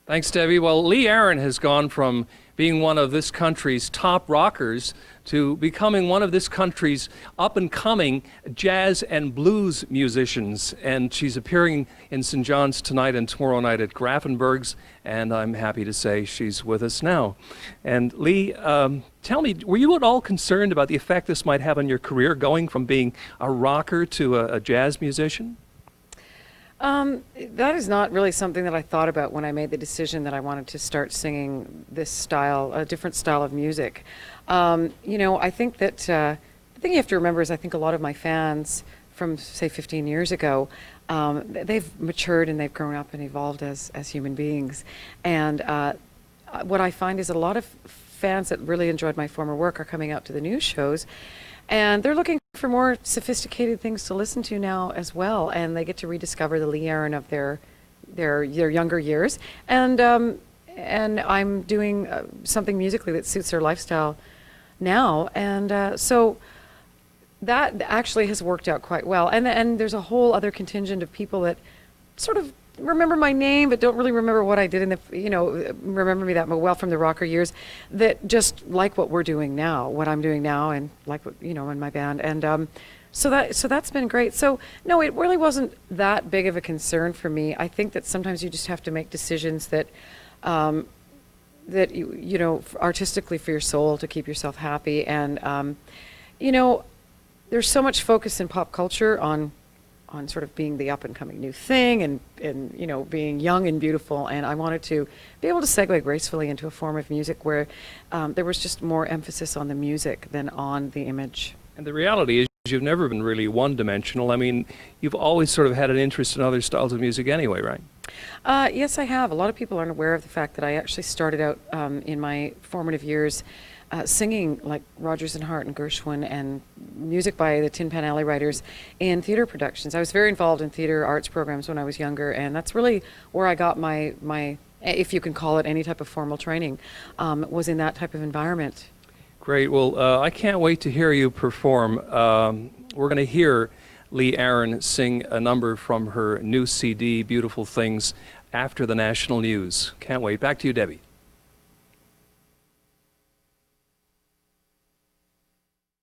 Thanks, Debbie. Well, Lee Aaron has gone from being one of this country's top rockers to becoming one of this country's up-and-coming jazz and blues musicians. And she's appearing in St. John's tonight and tomorrow night at Grafenberg's, and I'm happy to say she's with us now. And Lee, tell me, were you at all concerned about the effect this might have on your career, going from being a rocker to a jazz musician? That is not really something that I thought about when I made the decision that I wanted to start singing this style, a different style of music. I think that the thing you have to remember is I think a lot of my fans from, say, 15 years ago, they've matured and they've grown up and evolved as human beings. And what I find is a lot of fans that really enjoyed my former work are coming out to the new shows, and they're looking for more sophisticated things to listen to now as well, and they get to rediscover the Lee Aaron of their younger years. And I'm doing something musically that suits their lifestyle now, and so that actually has worked out quite well. And there's a whole other contingent of people that sort of remember my name but don't really remember what I did in the, remember me that well from the rocker years, that just like what we're doing now, what I'm doing now, and like what, in my band. And so that's been great. So no, it really wasn't that big of a concern for me. I think that sometimes you just have to make decisions that artistically for your soul, to keep yourself happy. And there's so much focus in pop culture on sort of being the up-and-coming new thing and being young and beautiful, and I wanted to be able to segue gracefully into a form of music where there was just more emphasis on the music than on the image. And the reality is you've never been really one-dimensional. I mean, you've always sort of had an interest in other styles of music anyway, right? Yes, I have. A lot of people aren't aware of the fact that I actually started out in my formative years singing like Rodgers and Hart and Gershwin and music by the Tin Pan Alley writers in theater productions. I was very involved in theater arts programs when I was younger, and that's really where I got my if you can call it any type of formal training, was in that type of environment. Great. Well, I can't wait to hear you perform. We're going to hear Lee Aaron sing a number from her new CD, Beautiful Things, after the national news. Can't wait. Back to you, Debbie.